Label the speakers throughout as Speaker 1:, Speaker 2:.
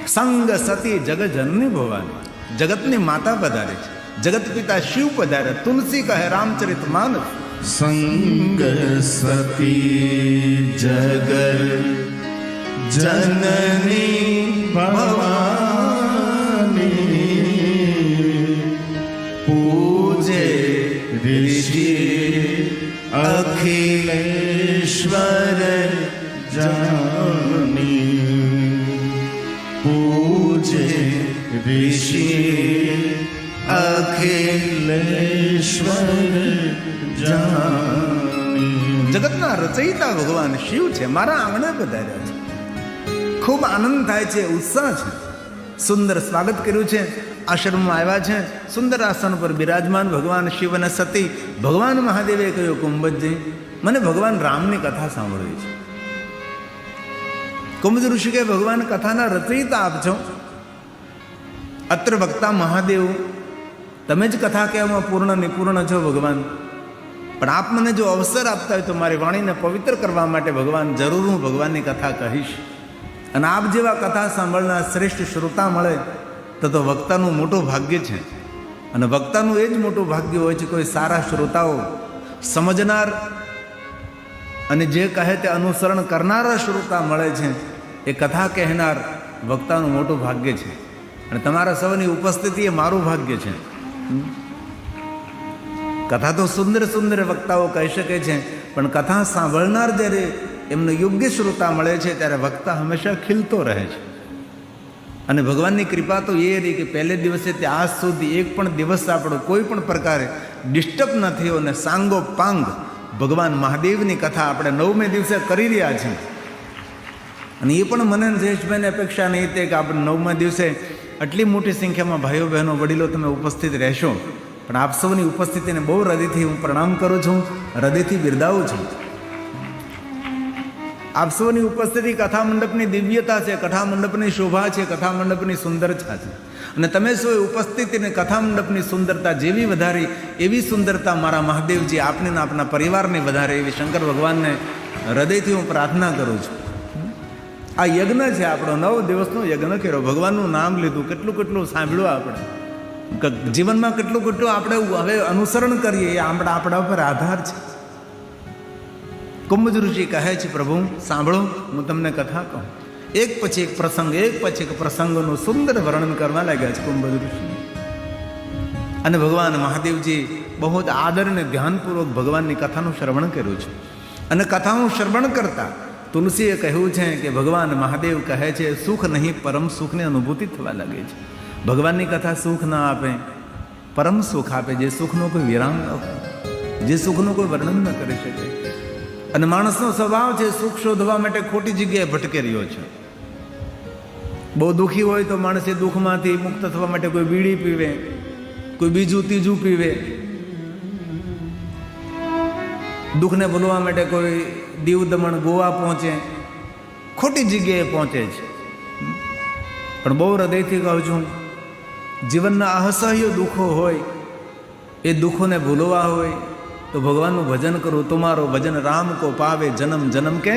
Speaker 1: સંગ સતી જગ જનની ભવાની, જગતની માતા પધારે છે, જગત પિતા શિવ પધારે. તુલસી કહે રામચરિત માનસ,
Speaker 2: સંગ સતી જગ જનની ભવાની, પૂજે ઋષિ અખિલેશ્વર જાની, પૂજે ઋષિ અખિલેશ્વર જાની.
Speaker 1: જગતના રચયિતા ભગવાન શિવ છે, મારા આંગણે પધાર્યા છે. ખૂબ આનંદ થાય છે, ઉત્સાહ છે. સુંદર સ્વાગત કર્યું છે, આશ્રમમાં આવ્યા છે. સુંદર આસન પર બિરાજમાન ભગવાન શિવ અને સતી. ભગવાન મહાદેવે કહ્યું, કુંભજી, મને ભગવાન રામની કથા સાંભળવી છે. કુંભજ ઋષિ કે ભગવાન કથાના રચયિતા આપ છો, અત્ર વક્તા મહાદેવ, તમે જ કથા કહેવામાં પૂર્ણ નિપૂર્ણ છો ભગવાન. પણ આપ મને જો અવસર આપતા હોય તો મારી વાણીને પવિત્ર કરવા માટે ભગવાન જરૂર હું ભગવાનની કથા કહીશ. અને આપ જેવા કથા સાંભળનાર શ્રેષ્ઠ શ્રોતા મળે તો વક્તાનું મોટું ભાગ્ય છે. અને વક્તાનું એ જ મોટું ભાગ્ય હોય છે, કોઈ સારા શ્રોતાઓ, સમજનાર અને જે કહે તે અનુસરણ કરનારા શ્રોતા મળે છે. એ કથા કહેનાર વક્તાનું મોટું ભાગ્ય છે. અને તમારા સૌની ઉપસ્થિતિ એ મારું ભાગ્ય છે. કથા તો સુંદર સુંદર વક્તાઓ કહી શકે છે, પણ કથા સાંભળનાર જ્યારે એમને યોગ્ય શ્રોતા મળે છે ત્યારે વક્તા હંમેશા ખીલતો રહે છે. અને ભગવાનની કૃપા તો એ રહી કે પહેલે દિવસે તે આજ સુધી એક પણ દિવસ આપણો કોઈ પણ પ્રકારે ડિસ્ટર્બ ન થયો. અને સાંગો પાંગ ભગવાન મહાદેવની કથા આપણે 9મે દિવસે કરી રહ્યા છીએ. અને એ પણ મને જયેશભાઈને અપેક્ષા નહીં હતી કે આપણે 9મા દિવસે આટલી મોટી સંખ્યામાં ભાઈઓ બહેનો વડીલો તમે ઉપસ્થિત રહેશો. પણ આપ સૌની ઉપસ્થિતિને બહુ હૃદયથી હું પ્રણામ કરું છું, હૃદયથી બિરદાવું છું. આપ સૌની ઉપસ્થિતિ કથા મંડપની દિવ્યતા છે, કથા મંડપની શોભા છે, કથા મંડપની સુંદરતા છે. અને તમે સૌ ઉપસ્થિતિને કથા મંડપની સુંદરતા જેવી વધારી એવી સુંદરતા મારા મહાદેવજી આપને આપના પરિવારને વધારે એવી શંકર ભગવાનને હૃદયથી હું પ્રાર્થના કરું છું. આ યજ્ઞ છે આપણો, 9 દિવસનો યજ્ઞ કર્યો, ભગવાનનું નામ લીધું, કેટલું કેટલું સાંભળ્યું આપણે, જીવનમાં કેટલું કેટલું આપણે હવે અનુસરણ કરીએ એ આપણા ઉપર આધાર છે. કુંભજ ઋષિ કહે છે, પ્રભુ સાંભળો, હું તમને કથા કહું. એક પછી એક પ્રસંગ, એક પછી એક પ્રસંગોનું સુંદર વર્ણન કરવા લાગ્યા છે કુંભજ ઋષિ. અને ભગવાન મહાદેવજી બહુ જ આદર અને ધ્યાનપૂર્વક ભગવાનની કથાનું શ્રવણ કર્યું છે. અને કથાનું શ્રવણ કરતા તુલસીએ કહ્યું છે કે ભગવાન મહાદેવ કહે છે, સુખ નહીં પરમ સુખની અનુભૂતિ થવા લાગે છે. ભગવાનની કથા સુખ ના આપે, પરમ સુખ આપે, જે સુખનો કોઈ વિરામ ન હોય, જે સુખનું કોઈ વર્ણન ન કરી શકે. અને માણસનો સ્વભાવ છે સુખ શોધવા માટે ખોટી જગ્યાએ ભટકી રહ્યો છે. બહુ દુઃખી હોય તો માણસ એ દુઃખમાંથી મુક્ત થવા માટે કોઈ બીડી પીવે, કોઈ બીજું ત્રીજું પીવે. દુઃખને ભૂલવા માટે કોઈ દીવ દમણ ગોવા પહોંચે, ખોટી જગ્યાએ પહોંચે છે. પણ બહુ હૃદયથી કહું છું, જીવનના અસહ્ય દુઃખો હોય, એ દુઃખોને ભૂલવા હોય તો ભગવાનનું ભજન કરું. તમારો ભજન રામ કો પાવે, જન્મ જન્મ કે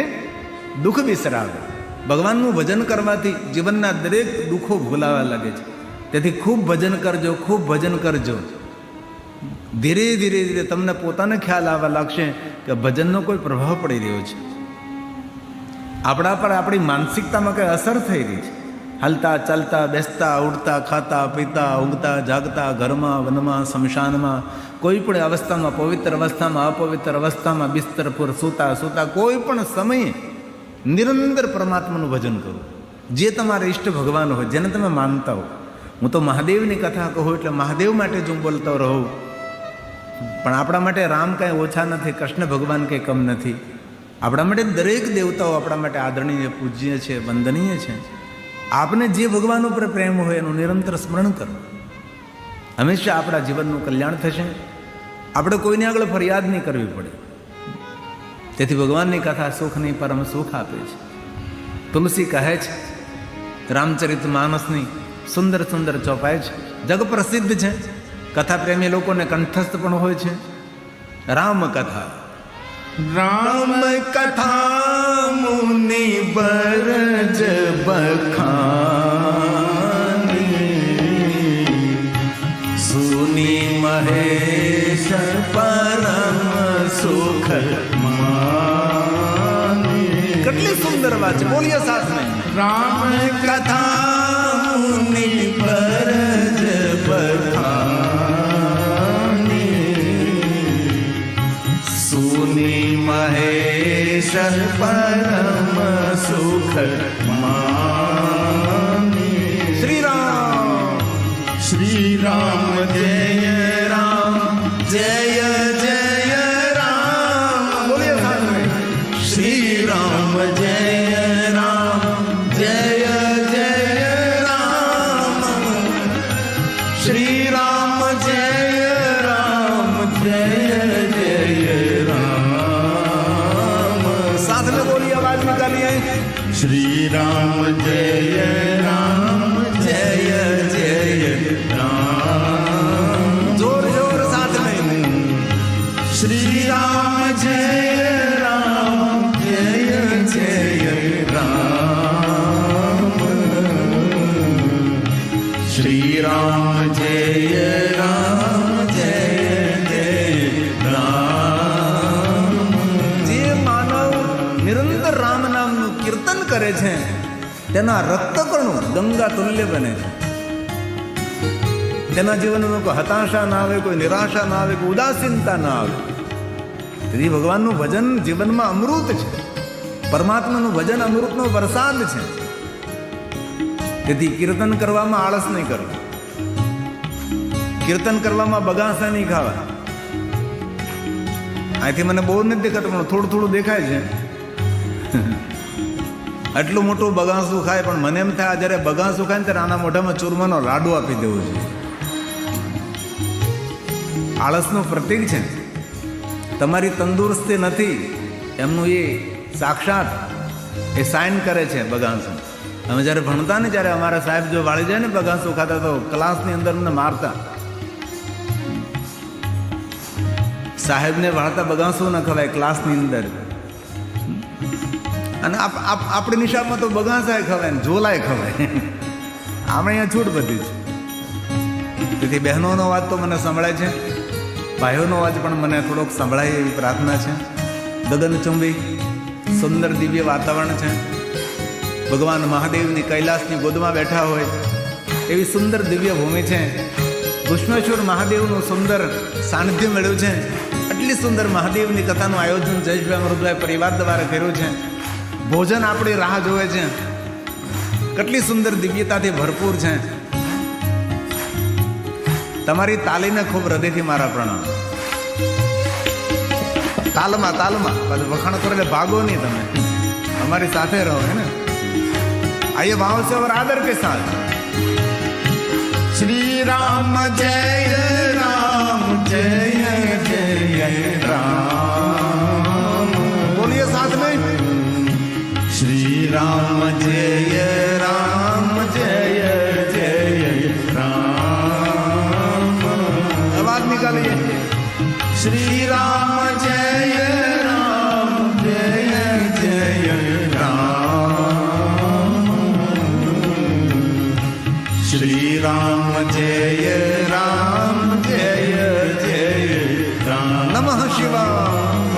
Speaker 1: દુઃખ બિસરાવે. ભગવાનનું ભજન કરવાથી જીવનના દરેક દુઃખો ભૂલાવા લાગે છે. તેથી ખૂબ ભજન કરજો, ખૂબ ભજન કરજો. ધીરે ધીરે ધીરે તમને પોતાને ખ્યાલ આવવા લાગશે કે ભજનનો કોઈ પ્રભાવ પડી રહ્યો છે. આપણા પર આપણી માનસિકતામાં કંઈ અસર થઈ રહી છે. હલતા ચાલતા, બેસતા ઉઠતા, ખાતા પીતા, ઊંઘતા જાગતા, ઘરમાં વનમાં સ્મશાનમાં, કોઈ પણ અવસ્થામાં, પવિત્ર અવસ્થામાં, અપવિત્ર અવસ્થામાં, બિસ્તર પર સૂતા સૂતા, કોઈ પણ સમયે નિરંતર પરમાત્માનું ભજન કરો. જે તમારા ઈષ્ટ ભગવાન હોય, જેને તમે માનતા હો. હું તો મહાદેવની કથા કહું એટલે મહાદેવ માટે જ હું બોલતો રહું. પણ આપણા માટે રામ કાંઈ ઓછા નથી, કૃષ્ણ ભગવાન કંઈ કમ નથી. આપણા માટે દરેક દેવતાઓ આપણા માટે આદરણીય, પૂજ્ય છે, વંદનીય છે. આપને જે ભગવાન ઉપર પ્રેમ હોય એનું નિરંતર સ્મરણ કરો. હંમેશા આપણા જીવનનું કલ્યાણ થશે. આપણે કોઈને આગળ ફરિયાદ નહીં કરવી પડે. તેથી ભગવાનની કથા સુખની પરમ સુખ આપે છે. તુલસી કહે છે, રામચરિત માનસની સુંદર સુંદર ચોપાઈ છે, જગ પ્રસિદ્ધ છે. કથા પ્રેમી લોકોને કંઠસ્થ પણ હોય છે. રામ કથા,
Speaker 2: રામ કથા મુનિ બરજ બખાન,
Speaker 1: સુંદર વાત છે. બોલીએ સાથ में
Speaker 2: राम कथा मुनि परज बखानी सुनी महेश परम सुख मानी
Speaker 1: श्री राम
Speaker 2: श्री राम जय राम जय जय राम
Speaker 1: बोलिए साथ में
Speaker 2: श्री राम जय राम जय जय राम श्री राम जय राम जय जय राम
Speaker 1: साथ में बोलिए, आवाज निकालिए.
Speaker 2: श्री राम जय राम जय जय राम
Speaker 1: जोर जोर साथ में.
Speaker 2: श्री राम जय राम जय जय राम श्री राम जय राम जय जय राम
Speaker 1: જે માનવ નિરંતર રામ નામનું કીર્તન કરે છે તેના રક્તકણો ગંગા તુલ્ય બને છે. તેના જીવનમાં કોઈ હતાશા ના આવે, કોઈ નિરાશા ના આવે, કોઈ ઉદાસીનતા ના આવે. તેથી ભગવાનનું ભજન જીવનમાં અમૃત છે. પરમાત્માનું ભજન અમૃતનો વરસાદ છે. તેથી કીર્તન કરવામાં આળસ નહીં કરવું, કીર્તન કરવામાં બગાસા નહીં ખાવા. અહીંથી મને બહુ નથી દેખાતું પણ થોડું થોડું દેખાય છે. આટલું મોટું બગાસું ખાય પણ મને એમ થાય જ્યારે બગાસું ખાય ને ત્યારે આના મોઢામાં ચૂરમાનો લાડુ આપી દેવો જોઈએ. આળસનું પ્રતીક છે. તમારી તંદુરસ્તી નથી એમનું એ સાક્ષાત એ સાઇન કરે છે બગાસું. અમે જ્યારે ભણતા ને ત્યારે અમારા સાહેબ જો વાળી જાય ને બગાસું ખાતા તો ક્લાસની અંદર અમને મારતા. સાહેબને વાળતા બગાસું ન ખવાય ક્લાસની અંદર. અને આપણી નિશાળમાં તો બગાસાય ખવાય ને ઝોલાય ખવાય. આપણે અહીંયા છૂટ બધી છે. તેથી બહેનોનો અવાજ તો મને સંભળાય છે, ભાઈઓનો અવાજ પણ મને થોડોક સંભળાય એવી પ્રાર્થના છે. ગગનચુંબી સુંદર દિવ્ય વાતાવરણ છે. ભગવાન મહાદેવની કૈલાસની ગોદમાં બેઠા હોય એવી સુંદર દિવ્ય ભૂમિ છે. ભૂષ્મેશ્વર મહાદેવનું સુંદર સાનિધ્ય મળ્યું છે. આટલી સુંદર મહાદેવની કથાનું આયોજન જયેશભાઈ અમૃતભાઈ પરિવાર દ્વારા કર્યું છે. ભોજન આપણી રાહ જોવે છે. કેટલી સુંદર દિવ્યતાથી ભરપૂર છે. તમારી તાલીને ખૂબ હૃદયથી મારા પ્રણામ. તાલમાં તાલમાં પાછું વખાણ કરો એટલે ભાગો નહીં, તમે અમારી સાથે રહો. હે ને आइए भाव से और आदर के साथ
Speaker 2: श्री राम जय राम जय जय राम
Speaker 1: बोलिए साथ में
Speaker 2: श्री राम जय राम जय जय राम
Speaker 1: आवाज निकालिए.
Speaker 2: श्री राम जय राम जय जय राम श्री राम जय राम जय जय राम
Speaker 1: नमः शिवाय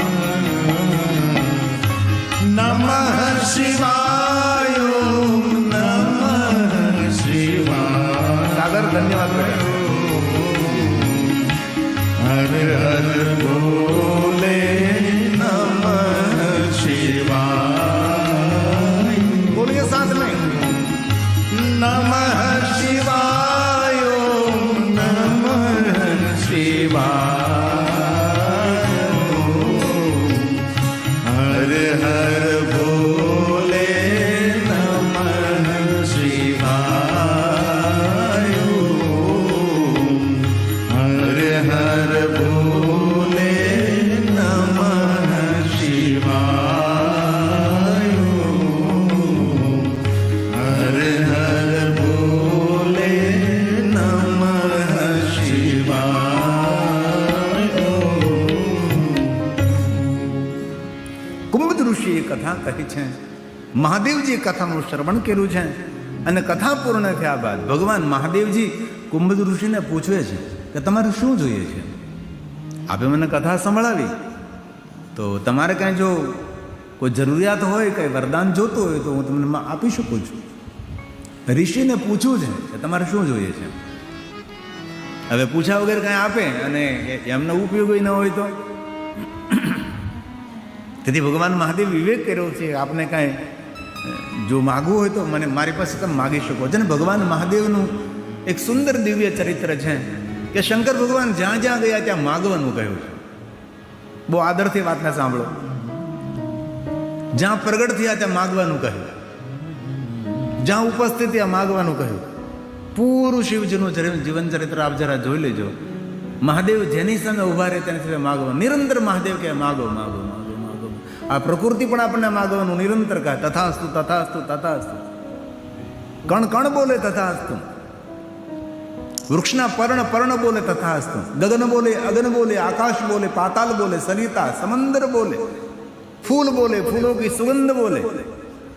Speaker 2: नमः शिवाय ओम नमः शिवाय
Speaker 1: सागर धन्यवाद बेटा.
Speaker 2: हर हर बोले नमः शिवाय
Speaker 1: बोलिए साथ में
Speaker 2: नमः शिवाय ओम नमः शिवाय हर हर बोले नमः शिवाय हर हर बोले नमः शिवाय हर हर बोले नमः शिवाय
Speaker 1: કુંભજ ઋષિએ કથા કહી છે. મહાદેવજીએ કથાનું શ્રવણ કર્યું છે અને કથા પૂર્ણ થયા બાદ ભગવાન મહાદેવજી કુંભજ ઋષિને પૂછવે છે કે તમારે શું જોઈએ છે? આપે મને કથા સંભળાવી, તો તમારે કાંઈ જો કોઈ જરૂરિયાત હોય, કંઈ વરદાન જોતું હોય તો હું તમને આપી શકું છું. ઋષિને પૂછવું છે કે તમારે શું જોઈએ છે. હવે પૂછ્યા વગર કાંઈ આપે અને એમને ઉપયોગી ન હોય તો. તેથી ભગવાન મહાદેવ વિવેક કર્યો છે, આપને કાંઈ જો માગવું હોય તો મને મારી પાસે તમે માગી શકો છો. અને ભગવાન મહાદેવનું એક સુંદર દિવ્ય ચરિત્ર છે કે શંકર ભગવાન જ્યાં જ્યાં ગયા ત્યાં માગવાનું કહ્યું છે. બહુ આદરથી વાતને સાંભળો. જ્યાં પ્રગટ થયા ત્યાં માગવાનું કહ્યું, જ્યાં ઉપસ્થિત ત્યાં માગવાનું કહ્યું. પૂરું શિવજીનું જીવન ચરિત્ર આપ જરા જોઈ લેજો. મહાદેવ જેની સામે ઉભા રહે તેની સામે માગવાનું. નિરંતર મહાદેવ કહે માગો માગો માગો માગો. આ પ્રકૃતિ પણ આપણને માગવાનું નિરંતર કહે તથાસ્તુ તથાસ્તુ તથાસ્તુ. કણ કણ બોલે તથાસ્તુ. વૃક્ષના પર્ણ બોલે તથાસ્તુ. ગગન બોલે, અગન બોલે, આકાશ બોલે, પાતાલ બોલે, સરિતા સમંદર બોલે, ફૂલ બોલે, ફૂલો કી સુગંધ બોલે.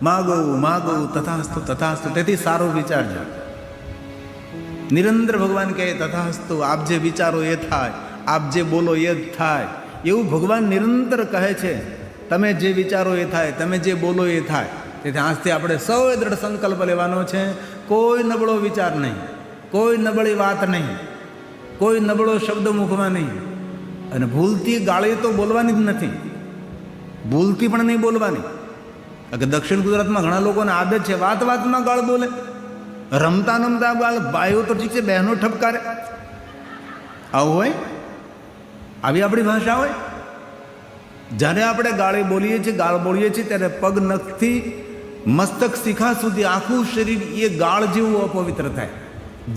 Speaker 1: માગો માગો તથાસ્તુ તથાસ્તુ. તેથી સારો વિચારજો. નિરંતર ભગવાન કહે તથાસ્તુ. આપ જે વિચારો એ થાય, આપ જે બોલો એ જ થાય. એવું ભગવાન નિરંતર કહે છે. તમે જે વિચારો એ થાય, તમે જે બોલો એ થાય. તેથી આજથી આપણે સૌએ દ્રઢ સંકલ્પ લેવાનો છે. કોઈ નબળો વિચાર નહીં, કોઈ નબળી વાત નહીં, કોઈ નબળો શબ્દ મુખમાં નહીં. અને ભૂલથી ગાળી તો બોલવાની જ નથી, ભૂલથી પણ નહીં બોલવાની. કે દક્ષિણ ગુજરાતમાં ઘણા લોકોને આદત છે વાત વાતમાં ગાળ બોલે, રમતા રમતા ગાળ. ભાઈઓ તો ઠીક છે, બહેનો ઠપકારે. આવું હોય, આવી આપણી ભાષા હોય. જ્યારે આપણે ગાળી બોલીએ છીએ, ગાળ બોલીએ છીએ ત્યારે પગ નખથી મસ્તક શિખા સુધી આખું શરીર એ ગાળ જેવું અપવિત્ર થાય.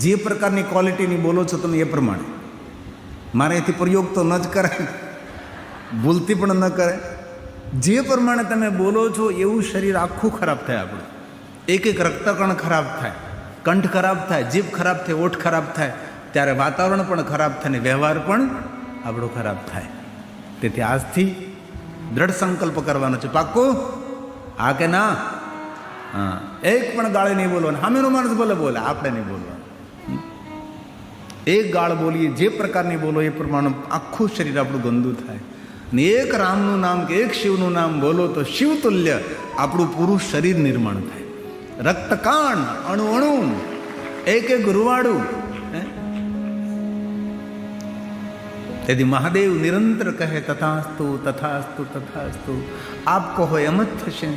Speaker 1: જે પ્રકારની ક્વોલિટીની બોલો છો તમે એ પ્રમાણે. મારે એથી પ્રયોગ તો ન જ કરાય, ભૂલથી પણ ન કરે. જે પ્રમાણે તમે બોલો છો એવું શરીર આખું ખરાબ થાય આપણું. એક એક રક્તકણ ખરાબ થાય, કંઠ ખરાબ થાય, જીભ ખરાબ થાય, ઓઠ ખરાબ થાય. ત્યારે વાતાવરણ પણ ખરાબ થાય ને વ્યવહાર પણ આપણો ખરાબ થાય. તેથી આજથી દ્રઢ સંકલ્પ કરવાનો છે. પાક્કું? હા કે ના? હા. એક પણ ગાળી નહીં બોલવાનું. સામેનો માણસ બોલે બોલે, આપણે નહીં બોલવાનું. એક ગાળ બોલીએ, જે પ્રકારની બોલો એ પ્રમાણે આખું શરીર આપણું ગંદુ થાય. ને એક રામનું નામ કે એક શિવનું નામ બોલો તો શિવતુલ્ય આપણું પૂરું શરીર નિર્માણ થાય. રક્તકાણ અણુ અણુ, એક એક રૂવાડું. તેથી મહાદેવ નિરંતર કહે તથાસ્તુ તથાસ્તુ તથાસ્તુ. આપ કહો એમ જ થશે,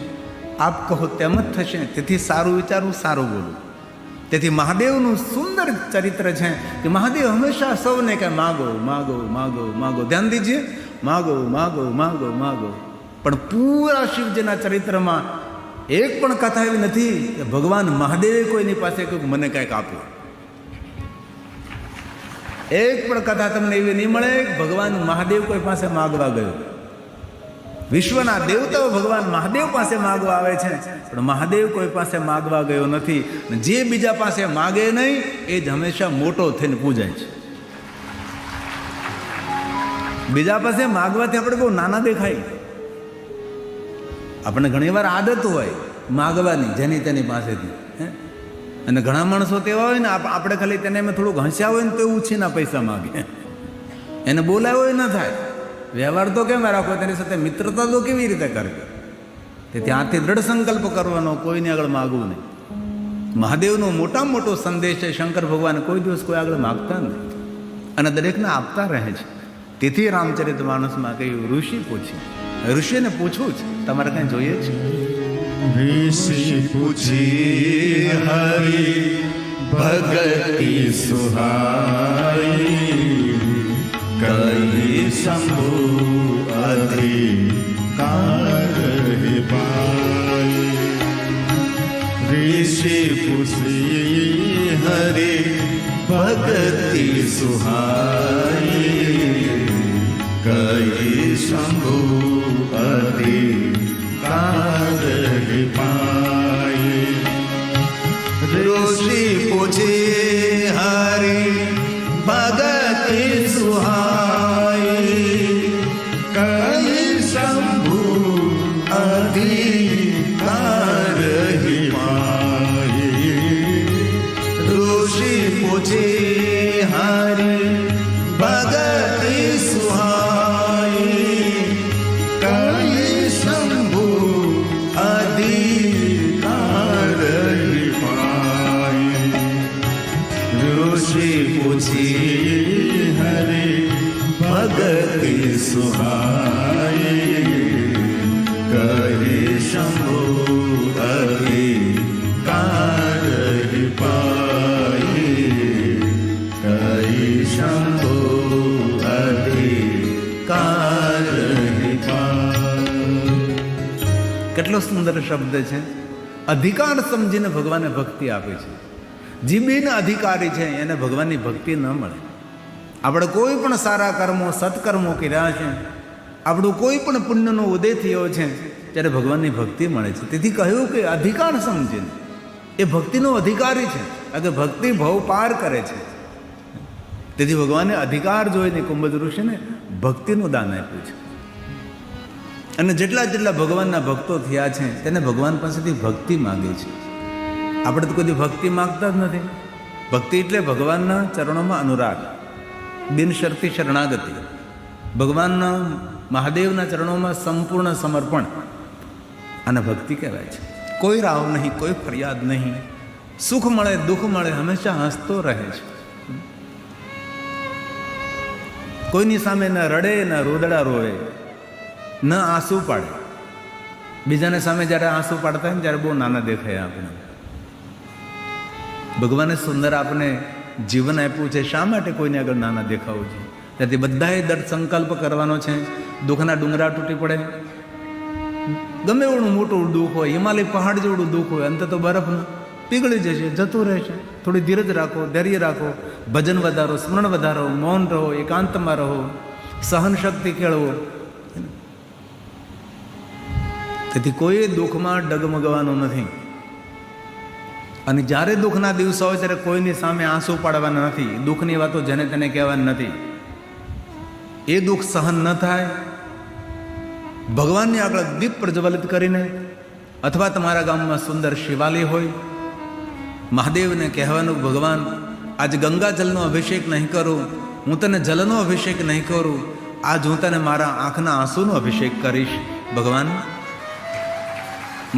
Speaker 1: આપ કહો તેમ જ થશે. તેથી સારું વિચારવું, સારું બોલવું. તેથી મહાદેવનું સુંદર ચરિત્ર છે કે મહાદેવ હંમેશા સૌને કહે માગો માગો માગો માગો. ધ્યાન દીજીએ, માગો માગો માગો માગો. પણ પૂરા શિવજીના ચરિત્રમાં એક પણ કથા એવી નથી કે ભગવાન મહાદેવે કોઈની પાસે કહ્યું મને કંઈક આપો. એક પણ કથા તમને એવી નહીં મળે કે ભગવાન મહાદેવ કોઈ પાસે માગવા ગયો. વિશ્વના દેવતાઓ ભગવાન મહાદેવ પાસે માગવા આવે છે, પણ મહાદેવ કોઈ પાસે માગવા ગયો નથી. જે બીજા પાસે માગે નહીં એ જ હંમેશા મોટો થઈને પૂજાય છે. બીજા પાસે માગવાથી આપણે બહુ નાના દેખાય. આપણને ઘણી વાર આદત હોય માગવાની જેની તેની પાસેથી. અને ઘણા માણસો તેવા હોય ને, આપણે ખાલી તેને મેં થોડુંક હસ્યા હોય ને તો એવું ઉછીના પૈસા માગે. એને બોલાવ્યો હોય ન થાય. વ્યવહાર તો કેમ રાખવો, તેની સાથે મિત્રતા તો કેવી રીતે કરવી. તે ત્યાંથી દ્રઢ સંકલ્પ કરવાનો, કોઈને આગળ માગવું નહીં. મહાદેવનો મોટામાં મોટો સંદેશ છે, શંકર ભગવાન કોઈ દિવસ કોઈ આગળ માગતા નથી અને દરેકને આપતા રહે છે. તેથી રામચરિત માનસમાં કહ્યું ઋષિ પૂછી. ઋષિને પૂછવું છે તમારે કઈ જોઈએ છે?
Speaker 2: ऋषि पूछी हरि भगति सुहाई, कही शंभु अधिकार पाई. ऋषि पूछी हरि भगति सुहाई, कही शंभु अधिकार पाई. ऋषि पूछे हरि भगति सुहाई, कही शंभु अधिकार पाई. ऋषि पूछे हरि भगति सुहाई, कही शंभु पूछे हरे भगति सुहाए करे शंभु अधिकार पाए कई शंभु अधिकार पाए।
Speaker 1: કેટલો સુંદર શબ્દ છે. અધિકાર સમજીને ભગવાને ભક્તિ આપી છે. જે બિન અધિકારી છે એને ભગવાનની ભક્તિ ન મળે. આપણે કોઈ પણ સારા કર્મો સત્કર્મો કર્યા છે, આપણું કોઈ પણ પુણ્યનો ઉદય થયો છે ત્યારે ભગવાનની ભક્તિ મળે છે. તેથી કહ્યું કે અધિકાર સમજીને, એ ભક્તિનો અધિકારી છે, કે ભક્તિ ભવ પાર કરે છે. તેથી ભગવાને અધિકાર જોઈને કુંભજ ઋષિને ભક્તિનું દાન આપ્યું છે. અને જેટલા જેટલા ભગવાનના ભક્તો થયા છે તેને ભગવાન પાસેથી ભક્તિ માગે છે. આપણે તો કોઈ ભક્તિ માગતા જ નથી. ભક્તિ એટલે ભગવાનના ચરણોમાં અનુરાગ, બિનશરતી શરણાગતિ, ભગવાનના મહાદેવના ચરણોમાં સંપૂર્ણ સમર્પણ, આને ભક્તિ કહેવાય છે. કોઈ રાવ નહીં, કોઈ ફરિયાદ નહીં, સુખ મળે દુઃખ મળે હંમેશા હસતો રહે છે. કોઈની સામે ન રડે ન રોદડા રોવે, ન આંસુ પાડે. બીજાને સામે જ્યારે આંસુ પાડતા હોય ને ત્યારે બહુ નાના દેખાય આપણે. ભગવાને સુંદર આપણે જીવન આપ્યું છે, શા માટે કોઈને આગળ નાના દેખાવું છે? ત્યાંથી બધાએ દૃઢ સંકલ્પ કરવાનો છે. દુઃખના ડુંગરા તૂટી પડે, ગમે એવડું મોટું દુઃખ હોય, હિમાલય પહાડ જેવડું દુઃખ હોય, અંત તો બરફનું પીગળી જશે, જતું રહેશે. થોડી ધીરજ રાખો, ધૈર્ય રાખો, ભજન વધારો, સ્મરણ વધારો, મૌન રહો, એકાંતમાં રહો, સહન શક્તિ કેળવો. તેથી કોઈ દુઃખમાં ડગમગવાનું નથી. અને જ્યારે દુઃખના દિવસો હોય ત્યારે કોઈની સામે આંસુ પાડવાના નથી. દુઃખની વાતો જેને તેને કહેવાની નથી. એ દુઃખ સહન ન થાય, ભગવાનની આગળ દીપ પ્રજ્વલિત કરીને, અથવા તમારા ગામમાં સુંદર શિવાલય હોય, મહાદેવને કહેવાનું, ભગવાન આજ ગંગા જલનો અભિષેક નહીં કરું, હું તને જલનો અભિષેક નહીં કરું, આજ હું તને મારા આંખના આંસુનો અભિષેક કરીશ. ભગવાન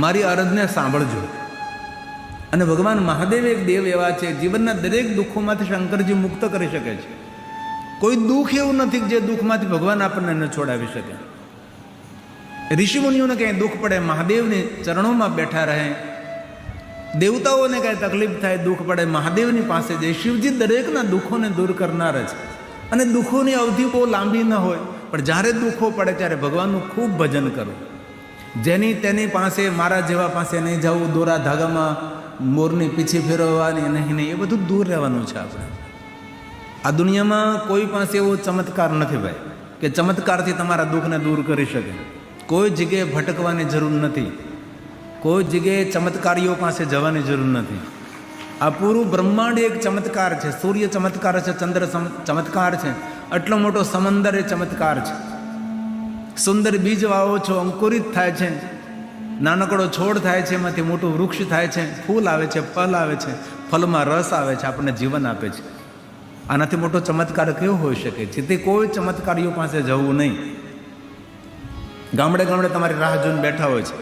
Speaker 1: મારી અરજને સાંભળજો. અને ભગવાન મહાદેવ એક દેવ એવા છે, જીવનના દરેક દુઃખોમાંથી શંકરજી મુક્ત કરી શકે છે. કોઈ દુઃખ એવું નથી જે દુઃખમાંથી ભગવાન આપણને ન છોડાવી શકે. ઋષિમુનિઓને કંઈ દુઃખ પડે, મહાદેવની ચરણોમાં બેઠા રહે. દેવતાઓને કાંઈ તકલીફ થાય, દુઃખ પડે, મહાદેવની પાસે જાય. શિવજી દરેકના દુઃખોને દૂર કરનાર છે. અને દુઃખોની અવધિ બહુ લાંબી ન હોય, પણ જ્યારે દુઃખો પડે ત્યારે ભગવાનનું ખૂબ ભજન કરો. જેની તેની પાસે, મારા જેવા પાસે નહીં જવું, દોરા ધાગામાં મોરની પીછી ફેરવવાની નહીં, એ બધું દૂર રહેવાનું છે. આપણે આ દુનિયામાં કોઈ પાસે એવો ચમત્કાર નથી ભાઈ કે ચમત્કારથી તમારા દુઃખને દૂર કરી શકે. કોઈ જગ્યાએ ભટકવાની જરૂર નથી, કોઈ જગ્યાએ ચમત્કારીઓ પાસે જવાની જરૂર નથી. આ પૂરું બ્રહ્માંડ એક ચમત્કાર છે. સૂર્ય ચમત્કાર છે, ચંદ્ર ચમત્કાર છે, આટલો મોટો સમંદર એ ચમત્કાર છે. સુંદર બીજ વાવો છો, અંકુરિત થાય છે, નાનકડો છોડ થાય છે, એમાંથી મોટું વૃક્ષ થાય છે, ફૂલ આવે છે, ફળ આવે છે, ફળમાં રસ આવે છે, આપણને જીવન આપે છે. આનાથી મોટો ચમત્કાર કેવો હોઈ શકે છે? તે કોઈ ચમત્કારીઓ પાસે જવું નહીં. ગામડે ગામડે તમારી રાહ જોઈને બેઠા હોય છે,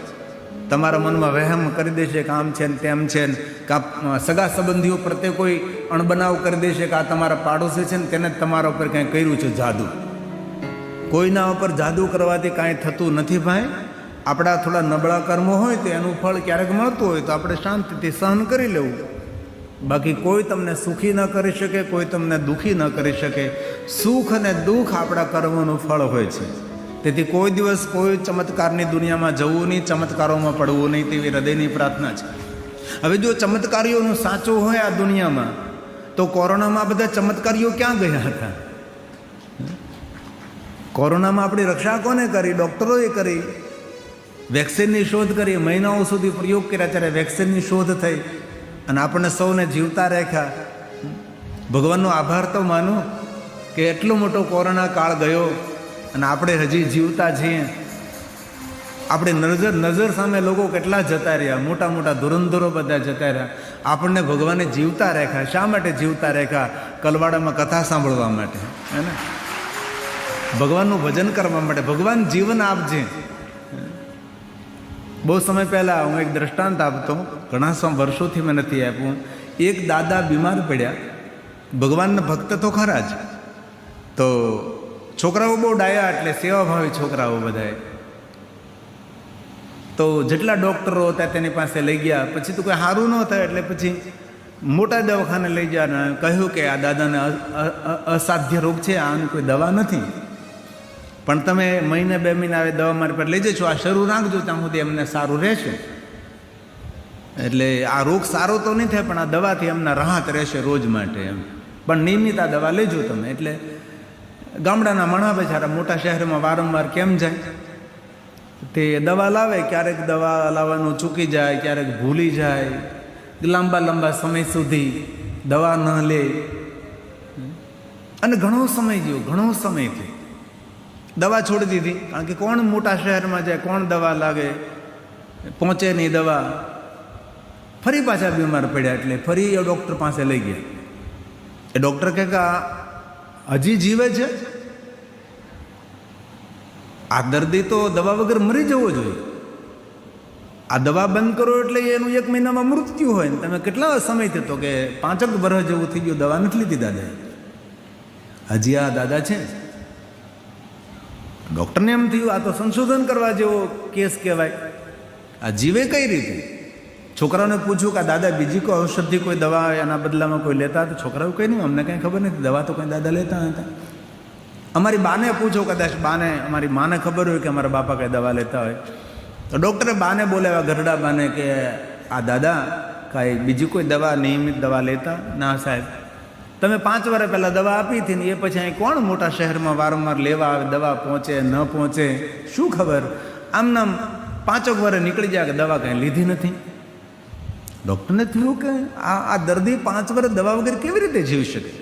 Speaker 1: તમારા મનમાં વહેમ કરી દેશે કે આમ છે ને તેમ છે ને, કાં સગા સંબંધીઓ પ્રત્યે કોઈ અણબનાવ કરી દેશે કે આ તમારા પાડોશી છે ને તેને તમારા ઉપર કંઈ કર્યું છે જાદુ. કોઈના ઉપર જાદુ કરવાથી કાંઈ થતું નથી ભાઈ. આપણા થોડા નબળા કર્મો હોય તો એનું ફળ ક્યારેક મળતું હોય તો આપણે શાંતિથી સહન કરી લેવું. બાકી કોઈ તમને સુખી ન કરી શકે, કોઈ તમને દુઃખી ન કરી શકે. સુખ અને દુઃખ આપણા કર્મોનું ફળ હોય છે. તેથી કોઈ દિવસ કોઈ ચમત્કારની દુનિયામાં જવું નહીં, ચમત્કારોમાં પડવું નહીં, તેવી હૃદયની પ્રાર્થના છે. હવે જો ચમત્કારીઓનું સાચું હોય આ દુનિયામાં, તો કોરોનામાં બધા ચમત્કારીઓ ક્યાં ગયા હતા? કોરોનામાં આપણી રક્ષા કોને કરી? ડૉક્ટરોએ કરી. વેક્સિનની શોધ કરી, મહિનાઓ સુધી પ્રયોગ કર્યા, ત્યારે વેક્સિનની શોધ થઈ અને આપણને સૌને જીવતા રાખ્યા. ભગવાનનો આભાર તો માનો કે એટલો મોટો કોરોના કાળ ગયો અને આપણે હજી જીવતા છીએ. આપણે નજર સામે લોકો કેટલા જતા રહ્યા, મોટા મોટા ધુરંધરો બધા જતા રહ્યા. આપણને ભગવાને જીવતા રાખ્યા. શા માટે જીવતા રાખ્યા? કલવાડામાં કથા સાંભળવા માટે, હે ને? ભગવાનનું ભજન કરવા માટે. ભગવાન જીવન આપજે. બહુ સમય પહેલાં હું એક દ્રષ્ટાંત આપતો, ઘણા વર્ષોથી મેં નથી આપ્યું. એક દાદા બીમાર પડ્યા ભગવાનના ભક્ત તો ખરા જ. તો છોકરાઓ બહુ ડાયા, એટલે સેવાભાવી છોકરાઓ બધાએ. તો જેટલા ડૉક્ટરો હતા તેની પાસે લઈ ગયા. પછી તો કોઈ સારું ન થાય એટલે પછી મોટા દવાખાને લઈ ગયા ને કહ્યું કે આ દાદાને અસાધ્ય રોગ છે, આની કોઈ દવા નથી, પણ તમે મહિને 2 મહિના આવે દવા મારી પર લઈ જશો, આ શરૂ રાખજો, ત્યાં સુધી એમને સારું રહેશે. એટલે આ રોગ સારો તો નહીં થાય, પણ આ દવાથી એમને રાહત રહેશે રોજ માટે એમ. પણ નિયમિત આ દવા લેજો તમે. એટલે ગામડાના મણા બેચારા મોટા શહેરમાં વારંવાર કેમ જાય? તે દવા લાવે, ક્યારેક દવા લાવવાનું ચૂકી જાય, ક્યારેક ભૂલી જાય, લાંબા સમય સુધી દવા ન લે, અને ઘણો સમય ગયો, ઘણો સમય થયો, દવા છોડી દીધી. કારણ કે કોણ મોટા શહેરમાં જાય, કોણ દવા લાગે, પહોંચે નહીં દવા. ફરી પાછા બીમાર પડ્યા, એટલે ફરી એ ડૉક્ટર પાસે લઈ ગયા. એ ડૉક્ટર કહે કે હજી જીવે છે, આ દર્દી તો દવા વગર મરી જવો જોઈએ, આ દવા બંધ કરો એટલે એનું 1 મહિનામાં મૃત્યુ હોય. ને તમે કેટલા સમયથી? તો કે 5 વર્ષ જેવું થઈ ગયું, દવા નથી લીધી દાદાએ. હજી આ દાદા છે. ડૉક્ટરને એમ થયું આ તો સંશોધન કરવા જેવો કેસ કહેવાય, આ જીવે કઈ રીતે? છોકરાઓને પૂછ્યું કે દાદા બીજી કોઈ ઔષધિ, કોઈ દવા એના બદલામાં કોઈ લેતા? તો છોકરાઓ કંઈ નહીં, અમને કંઈ ખબર નથી, દવા તો કંઈ દાદા લેતા હતા. અમારી બાને પૂછો, કદાચ બાને, અમારી માને ખબર હોય કે અમારા બાપા કંઈ દવા લેતા હોય. તો ડૉક્ટરે બાને બોલાવ્યા, ગરડા બાને, કે આ દાદા કાંઈ બીજી કોઈ દવા, નિયમિત દવા લેતા? ના સાહેબ, તમે 5 વર્ષ પહેલાં દવા આપી હતી ને એ પછી અહીં કોણ મોટા શહેરમાં વારંવાર લેવા આવે, દવા પહોંચે ન પહોંચે, શું ખબર? આમનામ 5 વર્ષ નીકળી જાય કે દવા કંઈ લીધી નથી. ડૉક્ટરને થયું કે આ દર્દી 5 વર્ષ દવા વગર કેવી રીતે જીવી શકે?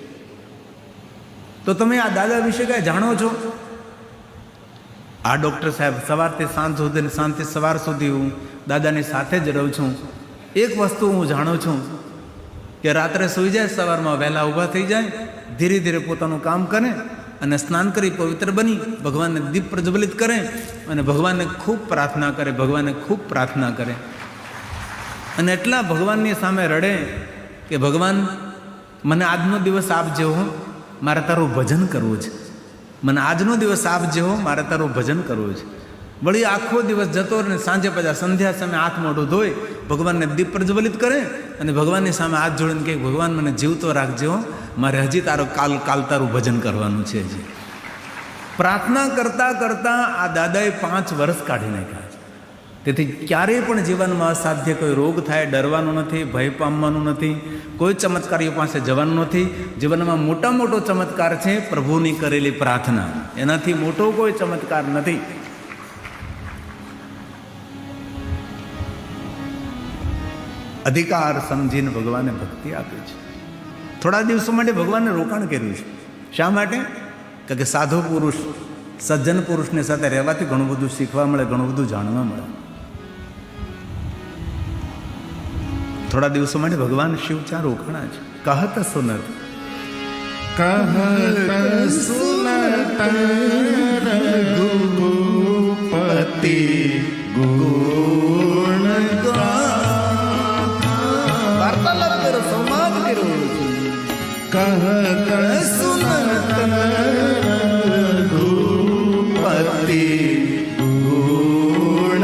Speaker 1: તો તમે આ દાદા વિશે કાંઈ જાણો છો? આ ડૉક્ટર સાહેબ સવારથી સાંજ સુધી, સાંજથી સવાર સુધી હું દાદાની સાથે જ રહું છું. એક વસ્તુ હું જાણું છું કે રાત્રે સૂઈ જાય, સવારમાં વહેલા ઊભા થઈ જાય, ધીરે ધીરે પોતાનું કામ કરે અને સ્નાન કરી પવિત્ર બની ભગવાનને દીપ પ્રજ્વલિત કરે અને ભગવાનને ખૂબ પ્રાર્થના કરે, ભગવાનને ખૂબ પ્રાર્થના કરે. અને એટલા ભગવાનની સામે રડે કે ભગવાન મને આજનો દિવસ આપજો, મારે તારું ભજન કરવું છે, મને આજનો દિવસ આપજો, મારે તારું ભજન કરવું છે. વળી આખો દિવસ જતો રહે, સાંજે પાછા સંધ્યા સમયે હાથ મોઢું ધોઈ ભગવાનને દીપ પ્રજ્વલિત કરે અને ભગવાનની સામે હાથ જોડીને કહે ભગવાન મને જીવતો રાખજો, મારે હજી તારું કાલ તારું ભજન કરવાનું છે. હજી પ્રાર્થના કરતાં કરતાં આ દાદાએ 5 વર્ષ કાઢી નાખ્યા છે. તેથી ક્યારેય પણ જીવનમાં અસાધ્ય કોઈ રોગ થાય ડરવાનું નથી, ભય પામવાનું નથી, કોઈ ચમત્કારીઓ પાસે જવાનું નથી. જીવનમાં મોટો ચમત્કાર છે પ્રભુની કરેલી પ્રાર્થના, એનાથી મોટો કોઈ ચમત્કાર નથી. અધિકાર સમજીને ભગવાને ભક્તિ આપી છે. થોડા દિવસો માટે ભગવાનને રોકાણ કર્યું છે. શા માટે? કારણ કે સાધુ પુરુષ, સજ્જન પુરુષની સાથે રહેવાથી ઘણું બધું શીખવા મળે, ઘણું બધું જાણવા મળે. થોડા દિવસો માટે ભગવાન શિવ ત્યાં રોકાણા છે. કહત સુનત
Speaker 2: રઘુપતિ ગુણ
Speaker 1: વાર્તાલાપ કર્યો, સંવાદ કર્યો.
Speaker 2: કહત સુનત રઘુપતિ ગુણ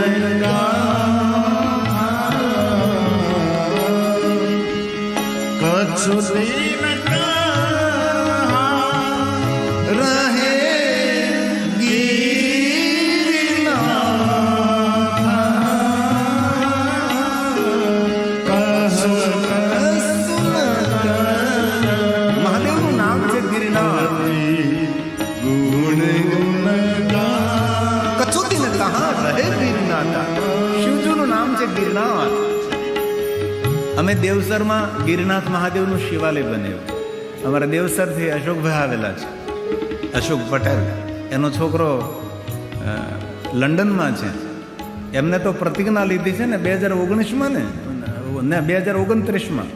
Speaker 2: કछु દિન
Speaker 1: રહે મહાદેવનું નામ છે ગિરનાર. કચ્છુ દિન કહા રહે ગિરનાર. શિવજીનું નામ છે ગિરનાર. અમે દેવસરમાં ગિરનાથ મહાદેવનું શિવાલય બનાવ્યું. અમારા દેવસરથી અશોકભાઈ આવેલા છે, અશોક પટેલ. એનો છોકરો લંડનમાં છે. એમને તો પ્રતિજ્ઞા લીધી છે ને 2019માં ને 2029માં.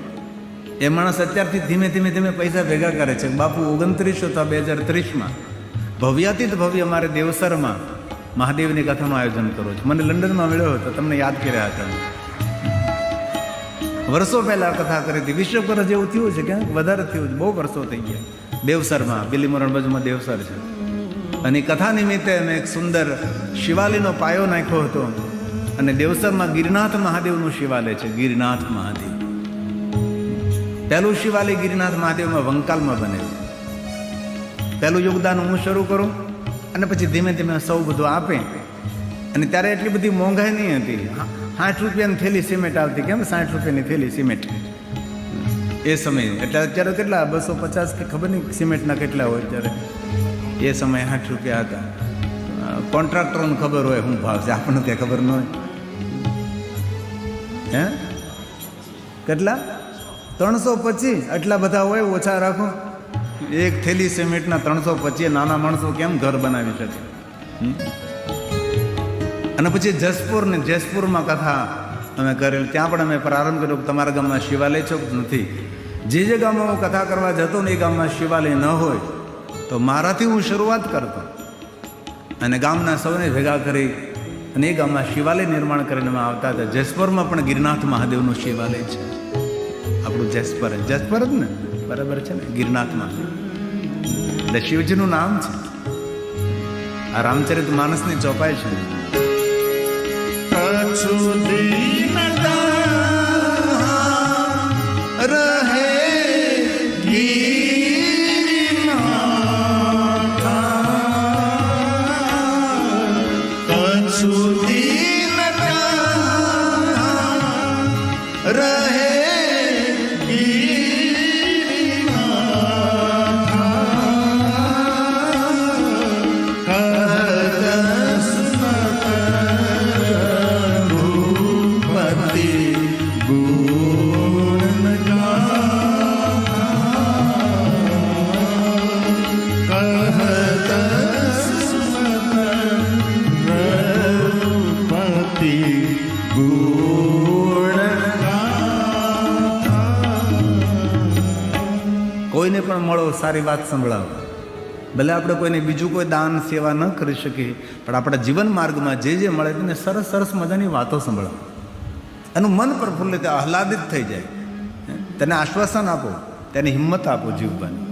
Speaker 1: એ માણસ અત્યારથી ધીમે ધીમે પૈસા ભેગા કરે છે. બાપુ 29 તો 2030માં ભવ્યાતીત ભવ્ય અમારે દેવસરમાં મહાદેવની કથાનું આયોજન કરવું છે. મને લંડનમાં મળ્યો હતો, તમને યાદ કર્યા હતા. વર્ષો પહેલાં કથા કરી હતી. વિશ્વકર જેવું થયું છે, ક્યાંક વધારે થયું છે, બહુ વર્ષો થઈ ગયા. દેવસરમાં, બિલીમોરણ બાજુમાં દેવસર છે. અને કથા નિમિત્તે અમે એક સુંદર શિવાલયનો પાયો નાખ્યો હતો. અને દેવસરમાં ગિરનાથ મહાદેવનું શિવાલય છે. ગિરનાથ મહાદેવ પહેલું શિવાલય ગિરનાથ મહાદેવમાં વંકાલમાં બનેલું. પહેલું યોગદાન હું શરૂ કરું અને પછી ધીમે ધીમે સૌ બધું આપે. અને ત્યારે એટલી બધી મોંઘાઈ નહીં હતી. 60 રૂપિયાની થેલી સિમેન્ટ આવતી. કેમ 60 રૂપિયાની થેલી સિમેન્ટ એ સમયે? એટલે અત્યારે કેટલા 250 કે ખબર નહીં સિમેન્ટના કેટલા હોય અત્યારે. એ સમયે 60 રૂપિયા હતા. કોન્ટ્રાક્ટરોને ખબર હોય શું ભાવ છે, આપણને ત્યાં ખબર ન હોય. હે કેટલા? 325. આટલા બધા હોય, ઓછા રાખો. એક થેલી સિમેન્ટના 325. નાના માણસો કેમ ઘર બનાવી શકે? અને પછી જસપુરમાં કથા અમે કરેલી. ત્યાં પણ અમે પ્રારંભ કર્યો કે તમારા ગામમાં શિવાલય છે કે નથી. જે ગામમાં હું કથા કરવા જતો ને એ ગામમાં શિવાલય ન હોય તો મારાથી હું શરૂઆત કરતો અને ગામના સૌને ભેગા કરી અને એ ગામમાં શિવાલય નિર્માણ કરીને અમે આવતા હતા. જસપુરમાં પણ ગિરનાથ મહાદેવનું શિવાલય છે. આપણું જસપર જ ને, બરાબર છે ને? ગિરનાથ મહાદેવ એટલે શિવજીનું નામ છે. આ રામચરિત માનસની ચોપાઈ છે.
Speaker 2: રહે ગિરનાથ કછુદીન રહે
Speaker 1: કોઈને પણ મળો, સારી વાત સંભળાવો. ભલે આપણે કોઈને બીજું કોઈ દાન સેવા ન કરી શકીએ, પણ આપણા જીવન માર્ગમાં જે મળે તેને સરસ સરસ મજાની વાતો સંભળાવો. એનું મન પ્રફુલ્લિત, આહલાદિત થઈ જાય. તેને આશ્વાસન આપો, તેને હિંમત આપો જીવવાની.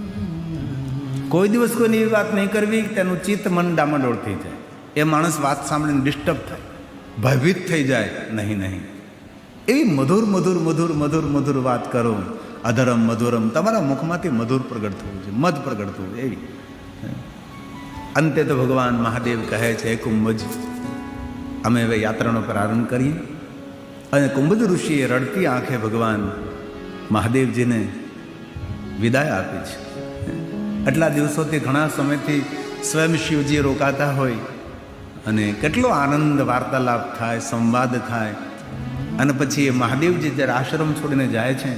Speaker 1: કોઈ દિવસ કોઈની એવી વાત નહીં કરવી તેનું ચિત્ત મન ડામાડોળ થઈ જાય. એ માણસ વાત સાંભળીને ડિસ્ટર્બ થાય, ભયભીત થઈ જાય. નહીં એવી મધુર વાત કરો. અધરમ મધુરમ, તમારા મુખમાંથી મધુર પ્રગટ થવું છે, મધ પ્રગટ થવું એવી. અંતે તો ભગવાન મહાદેવ કહે છે, કુંભજ અમે હવે યાત્રાનો પ્રારંભ કરીએ. અને કુંભજ ઋષિએ રડતી આંખે ભગવાન મહાદેવજીને વિદાય આપી છે. આટલા દિવસોથી, ઘણા સમયથી સ્વયં શિવજી રોકાતા હોય અને કેટલો આનંદ, વાર્તાલાપ થાય, સંવાદ થાય. અને પછી એ મહાદેવજી જ્યારે આશ્રમ છોડીને જાય છે,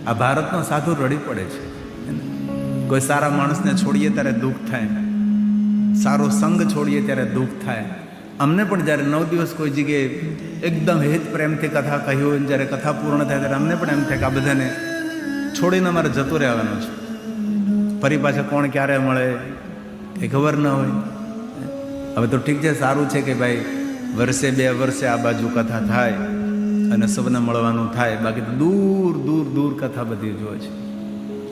Speaker 1: આ ભારતનો સાધુ રડી પડે છે. કોઈ સારા માણસને છોડીએ ત્યારે દુઃખ થાય, સારો સંગ છોડીએ ત્યારે દુઃખ થાય. અમને પણ જ્યારે 9 દિવસ કોઈ જગ્યાએ એકદમ હેત પ્રેમથી કથા કહી હોય, જ્યારે કથા પૂર્ણ થાય ત્યારે અમને પણ એમ થાય કે આ બધાને છોડીને અમારે જતું રહેવાનું છે. ફરી પાછા કોણ ક્યારે મળે એ ખબર ન હોય. હવે તો ઠીક છે, સારું છે કે ભાઈ વર્ષે 2 વર્ષે આ બાજુ કથા થાય અને સૌને મળવાનું થાય. બાકી તો દૂર કથા બધી જોવે છે.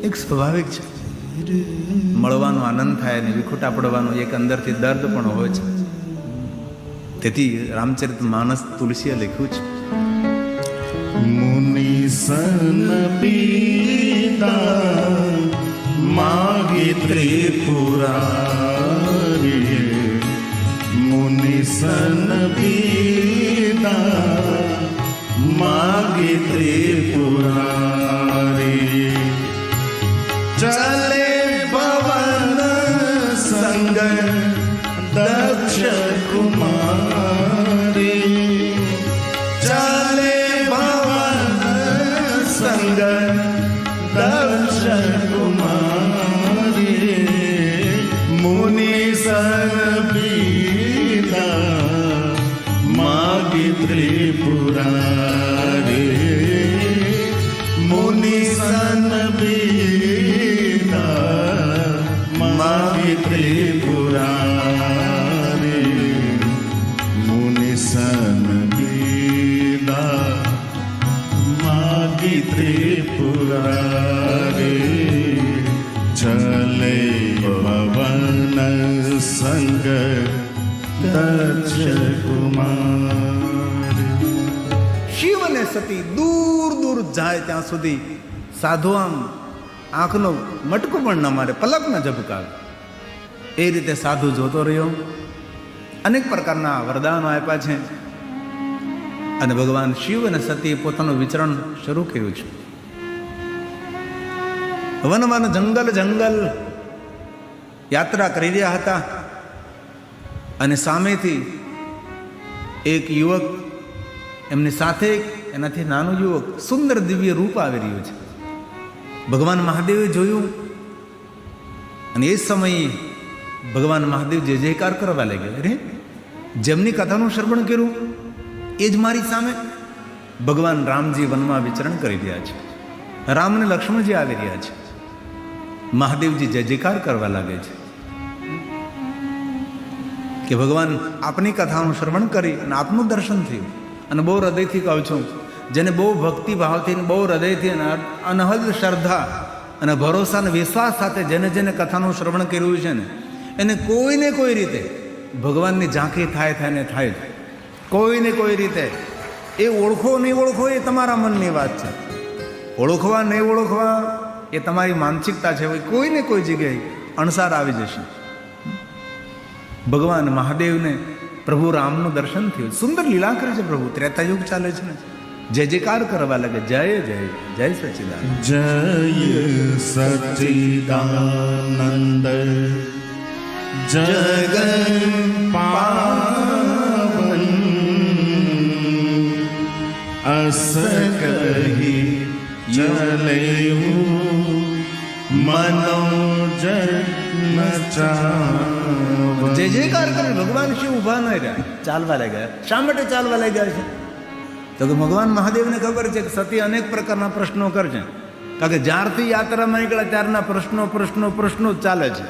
Speaker 1: એક સ્વાભાવિક છે, મળવાનો આનંદ થાય અને વિખૂટા પડવાનું એક અંદરથી દર્દ પણ હોય છે. તેથી રામચરિત માનસ તુલસીએ લખ્યું છે,
Speaker 2: મુનિ સન પીતા માગી ત્રિપુરારી. મુનિ સન પીતા માગી ત્રિપુરારી. ચલે પવન સંગ દક્ષ કુમારી. ચલે પવન સંગ દક્ષ કુમારી. મુનિ સન પીતા માગી ત્રિપુરારી. મુનિ સન પીતા માગી ત્રિપુરારી. મુનિ સન પીતા માગી ત્રિપુરારે ચલે પવન સંગ દક્ષ કુમાર.
Speaker 1: શિવ અને સતી દૂર દૂર જાય ત્યાં સુધી સાધુ આમ આંખનો મટકો પણ ન મારે, પલક ન ઝબકાવે. એ રીતે સાધુ જોતો રહ્યો. અનેક પ્રકારના વરદાનો આપ્યા છે અને ભગવાન શિવ અને સતીએ પોતાનું વિચરણ શરૂ કર્યું છે. વનમાં જંગલ યાત્રા કરી રહ્યા હતા અને સામેથી એક યુવક, એમની સાથે એનાથી નાનું યુવક, સુંદર દિવ્ય રૂપ આવી રહ્યું છે. ભગવાન મહાદેવે જોયું અને એ સમયે ભગવાન મહાદેવ જય જયકાર કરવા લાગ્યા. અરે, જેમની કથાનું શ્રવણ કર્યું એ જ મારી સામે. ભગવાન રામજી વનમાં વિચરણ કરી રહ્યા છે. રામ અને લક્ષ્મણજી આવી રહ્યા છે. મહાદેવજી જય જયકાર કરવા લાગે છે કે ભગવાન આપની કથાનું શ્રવણ કરી અને આપનું દર્શન થયું. અને બહુ હૃદયથી કહું છું, જેને બહુ ભક્તિ ભાવથી, બહુ હૃદયથી અને અનહદ શ્રદ્ધા અને ભરોસા અને વિશ્વાસ સાથે જેને જેને કથાનું શ્રવણ કર્યું છે ને, એને કોઈને કોઈ રીતે ભગવાનની ઝાંખી થાય ને થાય. કોઈને કોઈ રીતે એ ઓળખો નહીં ઓળખો એ તમારા મનની વાત છે. ઓળખવા નહીં ઓળખવા એ તમારી માનસિકતા છે. કોઈને કોઈ જગ્યાએ અણસાર આવી જશે. ભગવાન મહાદેવને પ્રભુ રામનું દર્શન થયું. સુંદર લીલા કરે છે પ્રભુ. ત્રેતાયુગ ચાલે છે ને, જય જયકાર કરવા લાગે. જય જય જય સચ્ચિદાનંદ.
Speaker 2: જય સચ્ચિદાનંદ જગન પાવન અસ કહી ચલે મનોજ નચાવ.
Speaker 1: જય જયકાર કરે. ભગવાન શિવ ઉભા ન રહ્યા, ચાલવા લાગ્યા. શા માટે ચાલવા લાગ્યા છે? તો કે ભગવાન મહાદેવને ખબર છે કે સતી અનેક પ્રકારના પ્રશ્નો કરશે. કારણ કે જ્યારથી યાત્રામાં નીકળ્યા ત્યારના પ્રશ્નો જ ચાલે છે.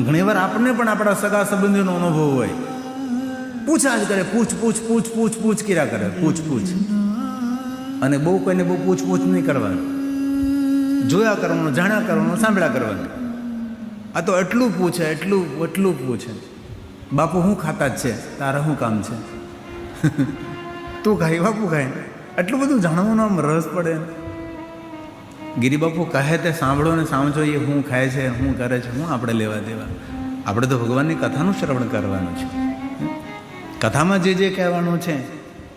Speaker 1: ઘણી વાર આપણને પણ આપણા સગા સંબંધીનો અનુભવ હોય. પૂછા જ કરે, પૂછ કર્યા કરે, પૂછ. અને બહુ કોઈને બહુ પૂછ નહીં કરવાનું. જોયા કરવાનું, જાણ્યા કરવાનું, સાંભળ્યા કરવાનું. આ તો એટલું પૂછે, એટલું પૂછે. બાપુ હું ખાતા જ છે, તારા શું કામ છે? તું ખાઈ, બાપુ ખાય. એટલું બધું જાણવાનું આમ રસ પડે. ગિરિબાપુ કહે તે સાંભળો ને સમજો. એ શું ખાય છે, શું કરે છે, શું આપણે લેવા દેવા? આપણે તો ભગવાનની કથાનું શ્રવણ કરવાનું છે. કથામાં જે કહેવાનું છે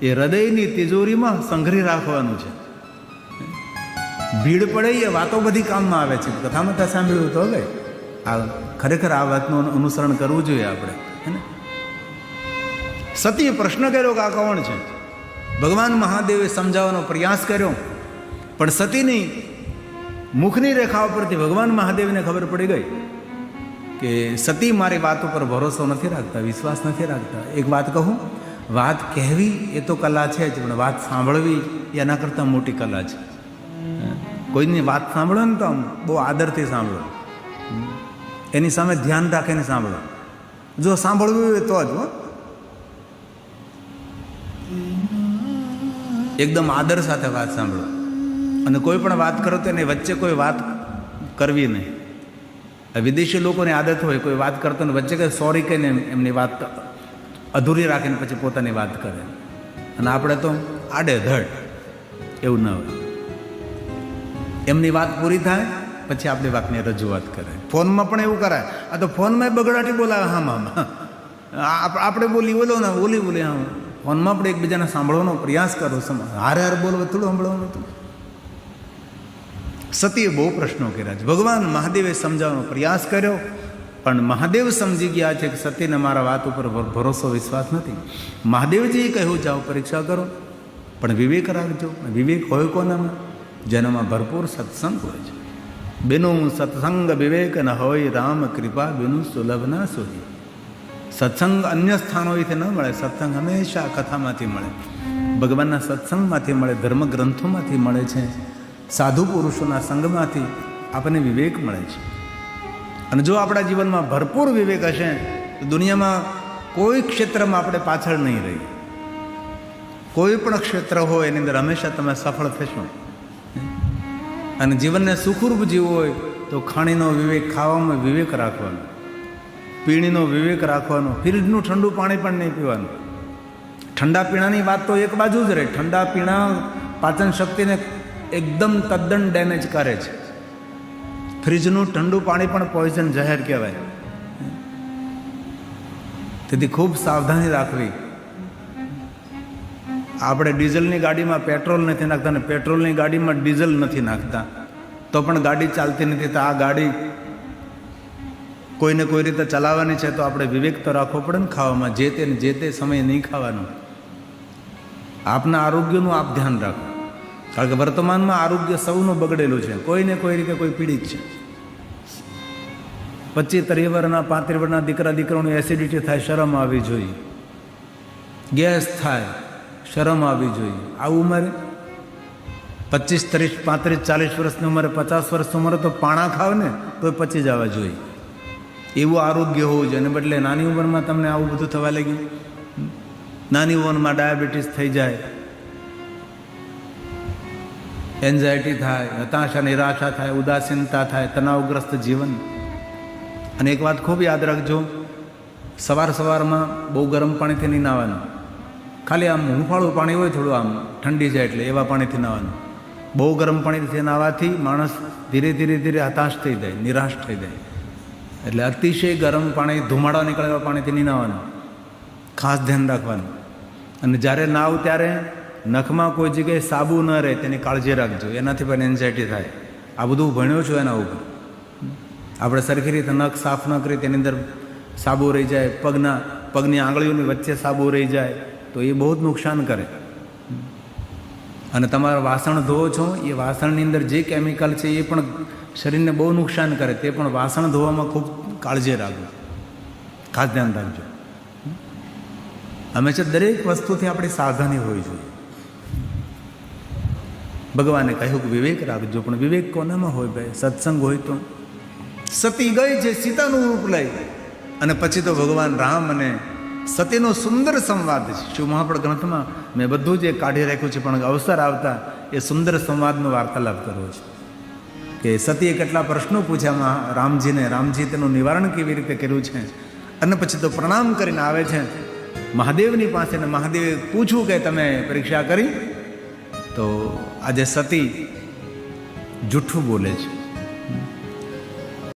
Speaker 1: એ હૃદયની તિજોરીમાં સંઘરી રાખવાનું છે. ભીડ પડે એ વાતો બધી કામમાં આવે છે. કથામાં ત્યાં સાંભળ્યું તો હવે આ ખરેખર આ વાતનું અનુસરણ કરવું જોઈએ આપણે. હે ને? સતીએ પ્રશ્ન કર્યો કે આ કોણ છે? ભગવાન મહાદેવે સમજાવવાનો પ્રયાસ કર્યો, પણ સતીની મુખની રેખા ઉપરથી ભગવાન મહાદેવને ખબર પડી ગઈ કે સતી મારી વાત ઉપર ભરોસો નથી રાખતા, વિશ્વાસ નથી રાખતા. એક વાત કહું, વાત કહેવી એ તો કલા છે જ, પણ વાત સાંભળવી એના કરતાં મોટી કલા છે. કોઈની વાત સાંભળો ને તો આમ બહુ આદરથી સાંભળો, એની સામે ધ્યાન રાખીને સાંભળો. જો સાંભળવું હોય તો જ એકદમ આદર સાથે વાત સાંભળો. અને કોઈ પણ વાત કરો તો એની વચ્ચે કોઈ વાત કરવી નહીં. વિદેશી લોકોની આદત હોય, કોઈ વાત કરતો ને વચ્ચે કંઈ સોરી કહીને એમની વાત અધૂરી રાખીને પછી પોતાની વાત કરે. અને આપણે તો આડે ધડ એવું ન હોય. એમની વાત પૂરી થાય પછી આપણી વાતની રજૂઆત કરે. ફોનમાં પણ એવું કરાય. આ તો ફોનમાં બગડાટી બોલાવે. હા આપણે બોલી બોલો ને બોલી હા. ફોનમાં આપણે એકબીજાને સાંભળવાનો પ્રયાસ કરો. હારે બોલો થોડું સાંભળવાનું હતું. સતીએ બહુ પ્રશ્નો કર્યા છે. ભગવાન મહાદેવે સમજાવવાનો પ્રયાસ કર્યો, પણ મહાદેવ સમજી ગયા છે કે સતીને મારા વાત ઉપર ભરોસો વિશ્વાસ નથી. મહાદેવજીએ કહ્યું જાઓ પરીક્ષા કરો, પણ વિવેક રાખજો. વિવેક હોય કોનામાં? જેનામાં ભરપૂર સત્સંગ હોય છે. બેનું સત્સંગ વિવેક ન હોય, રામ કૃપા બેનું સુલભ ના સોઈ. સત્સંગ અન્ય સ્થાનોથી ન મળે. સત્સંગ હંમેશા કથામાંથી મળે, ભગવાનના સત્સંગમાંથી મળે, ધર્મ ગ્રંથોમાંથી મળે છે, સાધુ પુરુષોના સંગમાંથી આપણને વિવેક મળે છે. અને જો આપણા જીવનમાં ભરપૂર વિવેક હશે તો દુનિયામાં કોઈ ક્ષેત્રમાં આપણે પાછળ નહીં રહીએ. કોઈ પણ ક્ષેત્ર હોય એની અંદર હંમેશા તમે સફળ થશો. અને જીવનને સુખરૂપ જીવવું હોય તો ખાણીનો વિવેક, ખાવામાં વિવેક રાખવાનો, પીણીનો વિવેક રાખવાનો, ફ્રીજનું ઠંડુ પાણી પણ નહીં પીવાનું. ઠંડા પીણાની વાત તો એક બાજુ જ રહે. ઠંડા પીણા પાચન શક્તિને એકદમ તદ્દન ડેમેજ કરે છે. ફ્રીજનું ઠંડુ પાણી પણ પોઈઝન, જહેર કહેવાય. તેથી ખૂબ સાવધાની રાખવી. આપણે ડીઝલની ગાડીમાં પેટ્રોલ નથી નાખતા, ને પેટ્રોલની ગાડીમાં ડીઝલ નથી નાખતા, તો પણ ગાડી ચાલતી નથી. તો આ ગાડી કોઈને કોઈ રીતે ચલાવવાની છે, તો આપણે વિવેક તો રાખવો પડે ને ખાવામાં. જે તે સમયે નહીં ખાવાનું. આપના આરોગ્યનું આપ ધ્યાન રાખો, કારણ કે વર્તમાનમાં આરોગ્ય સૌનું બગડેલું છે. કોઈને કોઈ રીતે કોઈ પીડિત છે. 25-30 વર્ષના 35 વર્ષના દીકરા દીકરાઓની એસિડિટી થાય, શરમ આવવી જોઈએ. ગેસ થાય, શરમ આવવી જોઈએ. આ ઉંમરે 25, 30, 35, 40 વર્ષની ઉંમરે, 50 વર્ષની ઉંમરે તો પાણા ખાવ ને તો પચી જવા જોઈએ. એવું આરોગ્ય હોવું જોઈએ. અને બદલે નાની ઉંમરમાં તમને આવું બધું થવા લાગ્યું. નાની ઉંમરમાં ડાયાબિટીસ થઈ જાય, એન્ઝાયટી થાય, હતાશા, નિરાશા થાય, ઉદાસીનતા થાય, તણાવગ્રસ્ત જીવન. અને એક વાત ખૂબ યાદ રાખજો, સવારમાં બહુ ગરમ પાણીથી નહીં નાહવાનું. ખાલી આમ હુંફાળું પાણી હોય, થોડું આમ ઠંડી જાય એટલે એવા પાણીથી નાહવાનું. બહુ ગરમ પાણીથી નાહવાથી માણસ ધીરે ધીરે હતાશ થઈ જાય, નિરાશ થઈ જાય. એટલે અતિશય ગરમ પાણી, ધુમાડા નીકળે એવા પાણીથી નહીં નાહવાનું. ખાસ ધ્યાન રાખવાનું. અને જ્યારે નાવ ત્યારે નખમાં કોઈ જગ્યાએ સાબુ ન રહે તેની કાળજી રાખજો. એનાથી પણ એન્ઝાયટી થાય. આ બધું ભણ્યો છું એના ઉપર. આપણે સરખી રીતે નખ સાફ ન કરીએ, તેની અંદર સાબુ રહી જાય, પગની આંગળીઓની વચ્ચે સાબુ રહી જાય, તો એ બહુ જ નુકસાન કરે. અને તમારા વાસણ ધોવો છો, એ વાસણની અંદર જે કેમિકલ છે એ પણ શરીરને બહુ નુકસાન કરે. તે પણ વાસણ ધોવામાં ખૂબ કાળજી રાખજો, ખાસ ધ્યાન રાખજો. હંમેશા દરેક વસ્તુથી આપણી સાવધાની હોવી જોઈએ. ભગવાને કહ્યું કે વિવેક રાખજો, પણ વિવેક કોનામાં હોય ભાઈ? સત્સંગ હોય તો. સતી ગઈ છે સીતાનું રૂપ લઈ, અને પછી તો ભગવાન રામ અને સતીનો સુંદર સંવાદ છે. શિવ મહાપુર ગ્રંથમાં મેં બધું જ કાઢી રાખ્યું છે, પણ અવસર આવતા એ સુંદર સંવાદનો વાર્તાલાપ કરવો છે. કે સતીએ કેટલા પ્રશ્નો પૂછ્યા રામજીને, રામજી તેનું નિવારણ કેવી રીતે કર્યું છે. અને પછી તો પ્રણામ કરીને આવે છે મહાદેવની પાસે, ને મહાદેવે પૂછ્યું કે તમે પરીક્ષા કરી? તો આજે સતી જૂઠું બોલે છે.